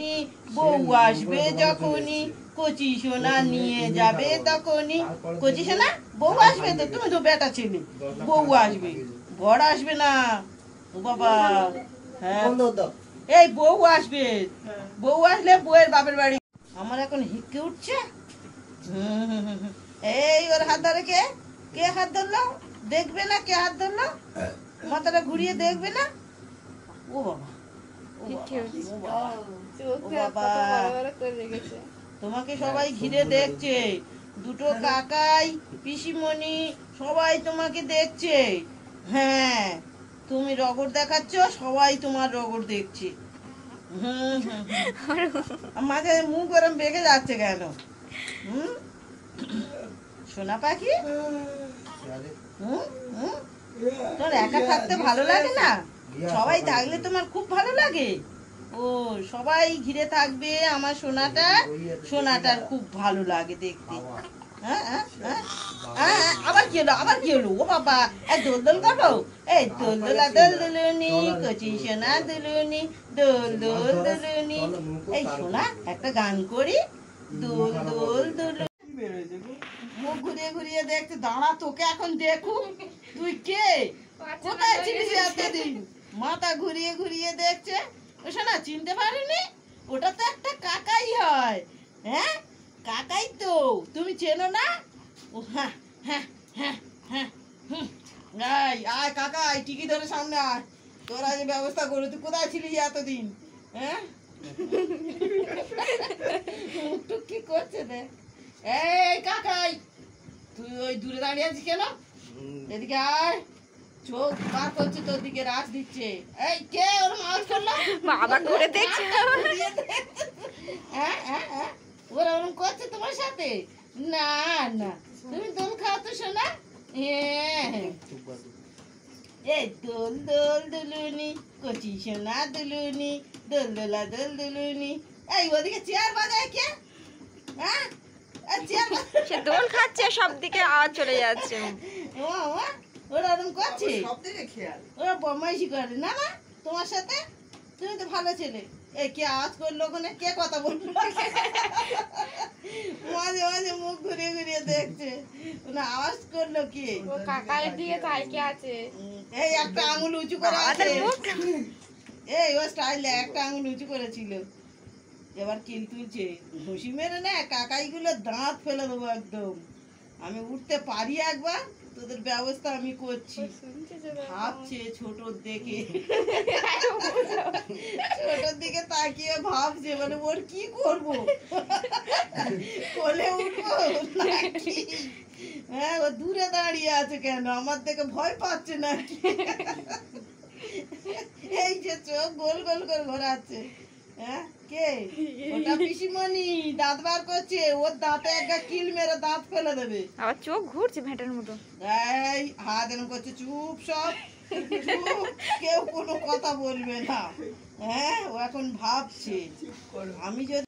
যখনই, বউ আসবে যখনই, কচি সোনা নিয়ে যাবে তখনই। কচি সোনা, বউ আসবে তো, তুমি তো বেটা ছেলে, বউ আসবে, বর আসবে না। ও বাবা, হ্যাঁ এই বউ আসবে, বউ আসলে বউয়ের বাপের বাড়ি। আমার এখন হিক্কে উঠছে। এই ওর হাত ধরে কে, কে হাত ধরলো? দেখবে না কে হাত ধরলো? মাথাটা ঘুরিয়ে দেখবে না? ও বাবা, তোমাকে সবাই ঘিরে দেখছে, দুটো কাকাই, পিসিমণি, সবাই তোমাকে দেখছে। হ্যাঁ, তুমি রগড় দেখাচ্ছ, সবাই তোমার রগড় দেখছে। মাঝে মুখ ওরম বেঁকে যাচ্ছে কেন? সোনা পাখি, তোর একা থাকতে ভালো লাগে না? সবাই থাকলে তোমার খুব ভালো লাগে। ও, সবাই ঘিরে থাকবে আমার সোনাটা, সোনাটার খুব ভালো লাগে দেখতে। আবার কি হলো, আবার কি হলো? ও বাবা, দোল দোল করবো? এই দোল দোলা দোল দুলুনি, কচি সোনা দুলুনি, দোল দোল দুলুনি। এই সোনা, একটা গান করি, দোল দোল দুলুনি। মুখ ঘুরিয়ে ঘুরিয়ে দেখতে, দাঁড়া তোকে এখন দেখুন। তুই কে, কোথায় ছিলিস এতদিন? মাথা ঘুরিয়ে ঘুরিয়ে দেখছে। ও শোনা, চিনতে পারিনি? ওটা তো একটা কাকাই হয়। হ্যাঁ, কাকাই তো, তুমি চেনো না? ও হ্যাঁ হ্যাঁ হ্যাঁ হ্যাঁ, আয় আয় কাকাই, টিকি ধরে সামনে আয়, তোরা যে ব্যবস্থা করো। তুই কোথায় ছিলিস এতদিন? হ্যাঁ, মুখটুক কি করছে দেখ। এই কাকাই, তুই ওই দূরে দাঁড়িয়ে আছিস কেন? এদিকে আয়, চোখ বার করছে তোর দিকে, রাজ দিচ্ছে। এই কে ওরম আওয়াজ করলো? বাবা ঘুরে দেখছে। হ্যাঁ হ্যাঁ হ্যাঁ, ওরা ওরম করছে তোমার সাথে? না না, তুমি দোল খাও তো শোনা। এই দোল দোল দুলুনি, কচি সোনা দুলুনি, দোল দোলা দোল দুলুনি। এই ওদিকে চেয়ার বাজায় কে? হ্যাঁ, সে দোল খাচ্ছে, সব দিকে আওয়াজ চলে যাচ্ছে। ওরা ওরকম করছে, ওরা বদমাইশি করে না? না তোমার সাথে, তুমি তো ভালো ছেলে। এই কে আওয়াজ করলো ওখানে, কে কথা বললো? মাঝে মাঝে মুখ ঘুরিয়ে ঘুরিয়ে দেখছে, আওয়াজ করলো কে? কাকার দিকে তাইকে আছে। এই একটা আঙুল উঁচু করে আছে, এই ও স্টাইলে একটা আঙুল উঁচু করেছিল, এবার কিল তুলছে। ঘুষি মেরে না কাকাই গুলো দাঁত ফেলে দেবো একদম। আমি উঠতে পারি একবার, তোদের ব্যবস্থা আমি করছি। ভাবছে ছোটর দেখে, ছোটর দিকে তাকিয়ে ভাবছে, মানে ওর কি করবো, কোলে উঠবো নাকি? হ্যাঁ, ও দূরে দাঁড়িয়ে আছে কেন, আমার দেখে ভয় পাচ্ছে নাকি? এই যে চোখ গোল গোল করে ঘোরাচ্ছে। হ্যাঁ, কে ওটা? পিসিমণি দাঁত বার করছে, ওর দাঁতে একটা কিল মেরে দাঁত ফেলে দেবে। আবার চোখ ঘুরছে ভেটার মতো। এই হাত এরকম করছে, চুপ সব, চুপ, কেউ কোনো কথা বলবে না। হ্যাঁ, ও এখন ভাবছে আমি যদি